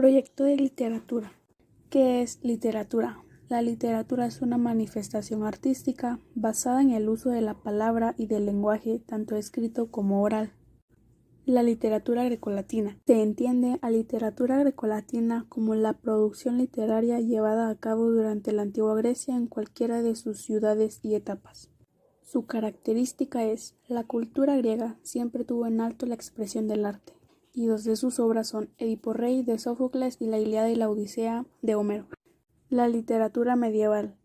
Proyecto de literatura. ¿Qué es literatura? La literatura es una manifestación artística basada en el uso de la palabra y del lenguaje, tanto escrito como oral. La literatura grecolatina. Se entiende a literatura grecolatina como la producción literaria llevada a cabo durante la antigua Grecia en cualquiera de sus ciudades y etapas. Su característica es: la cultura griega siempre tuvo en alto la expresión del arte, y dos de sus obras son Edipo Rey de Sófocles y la Ilíada y la Odisea de Homero. La literatura medieval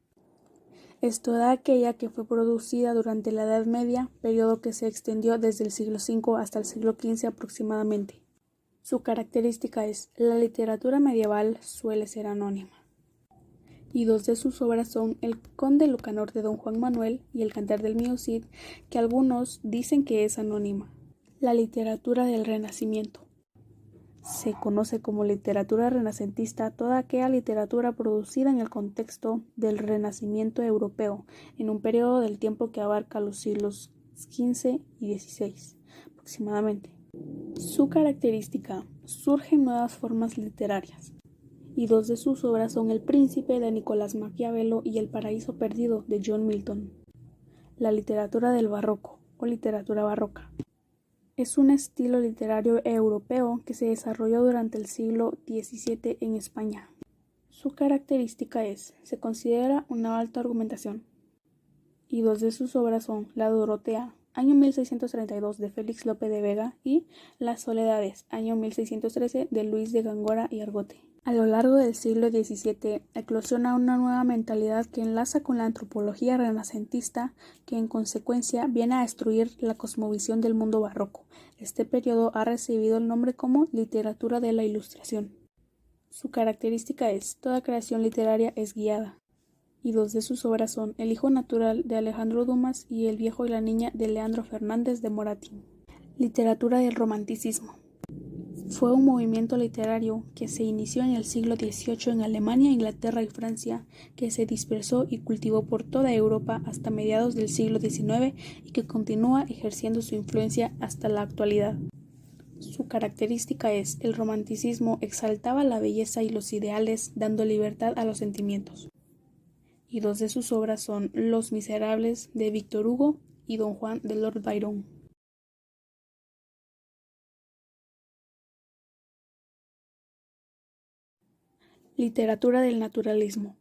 es toda aquella que fue producida durante la Edad Media, periodo que se extendió desde el siglo V hasta el siglo XV aproximadamente. Su característica es: la literatura medieval suele ser anónima, y dos de sus obras son El Conde Lucanor de Don Juan Manuel y El Cantar del Mío Cid, que algunos dicen que es anónima. La literatura del Renacimiento. Se conoce como literatura renacentista toda aquella literatura producida en el contexto del Renacimiento europeo, en un periodo del tiempo que abarca los siglos XV y XVI aproximadamente. Su característica: surgen nuevas formas literarias, y dos de sus obras son El Príncipe de Nicolás Maquiavelo y El Paraíso Perdido de John Milton. La literatura del barroco o literatura barroca. Es un estilo literario europeo que se desarrolló durante el siglo XVII en España. Su característica es: se considera una alta argumentación, y dos de sus obras son La Dorotea, año 1632 de Félix Lope de Vega, y Las Soledades, año 1613 de Luis de Góngora y Argote. A lo largo del siglo XVII eclosiona una nueva mentalidad que enlaza con la antropología renacentista, que en consecuencia viene a destruir la cosmovisión del mundo barroco. Este periodo ha recibido el nombre como literatura de la Ilustración. Su característica es: toda creación literaria es guiada, y dos de sus obras son El Hijo Natural de Alejandro Dumas y El Viejo y la Niña de Leandro Fernández de Moratín. Literatura del Romanticismo. Fue un movimiento literario que se inició en el siglo XVIII en Alemania, Inglaterra y Francia, que se dispersó y cultivó por toda Europa hasta mediados del siglo XIX y que continúa ejerciendo su influencia hasta la actualidad. Su característica es: el romanticismo exaltaba la belleza y los ideales, dando libertad a los sentimientos. Y dos de sus obras son Los Miserables de Víctor Hugo y Don Juan de Lord Byron. Literatura del naturalismo.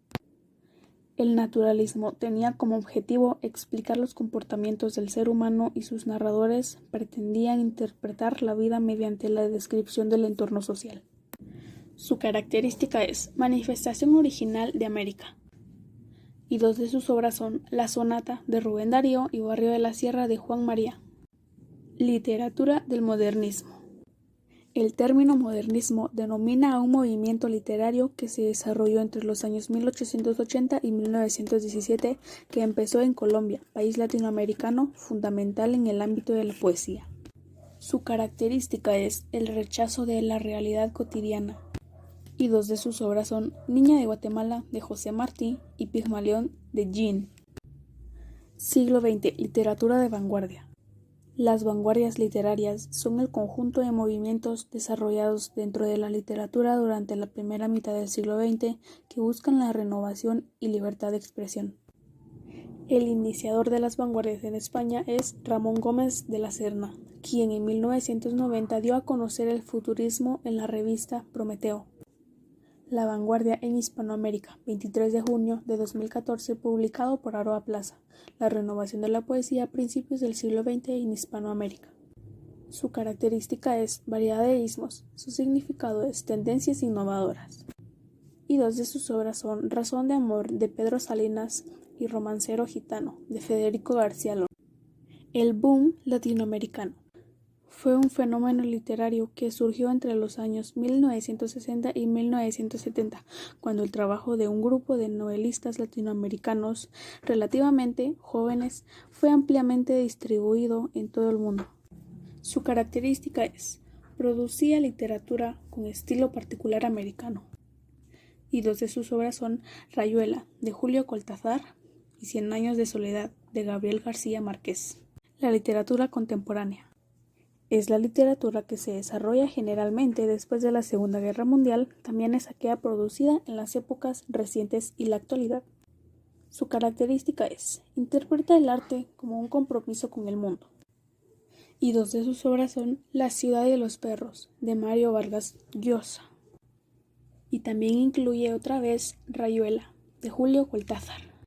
El naturalismo tenía como objetivo explicar los comportamientos del ser humano, y sus narradores pretendían interpretar la vida mediante la descripción del entorno social. Su característica es: manifestación original de América, y dos de sus obras son La Sonata de Rubén Darío y Barrio de la Sierra de Juan María. Literatura del modernismo. El término modernismo denomina a un movimiento literario que se desarrolló entre los años 1880 y 1917, que empezó en Colombia, país latinoamericano fundamental en el ámbito de la poesía. Su característica es el rechazo de la realidad cotidiana, y dos de sus obras son Niña de Guatemala de José Martí y Pigmalión de Jean. Siglo XX. Literatura de vanguardia. Las vanguardias literarias son el conjunto de movimientos desarrollados dentro de la literatura durante la primera mitad del siglo XX que buscan la renovación y libertad de expresión. El iniciador de las vanguardias en España es Ramón Gómez de la Serna, quien en 1990 dio a conocer el futurismo en la revista Prometeo. La vanguardia en Hispanoamérica, 23 de junio de 2014, publicado por Aroa Plaza. La renovación de la poesía a principios del siglo XX en Hispanoamérica. Su característica es variedad de ismos, su significado es tendencias innovadoras. Y dos de sus obras son Razón de Amor de Pedro Salinas y Romancero Gitano de Federico García Lorca. El boom latinoamericano. Fue un fenómeno literario que surgió entre los años 1960 y 1970, cuando el trabajo de un grupo de novelistas latinoamericanos relativamente jóvenes fue ampliamente distribuido en todo el mundo. Su característica es: producía literatura con estilo particular americano. Y dos de sus obras son Rayuela de Julio Cortázar y 100 años de soledad de Gabriel García Márquez. La literatura contemporánea. Es la literatura que se desarrolla generalmente después de la Segunda Guerra Mundial, también es aquella producida en las épocas recientes y la actualidad. Su característica es: interpreta el arte como un compromiso con el mundo. Y dos de sus obras son La ciudad de los perros, de Mario Vargas Llosa. Y también incluye otra vez Rayuela, de Julio Cortázar.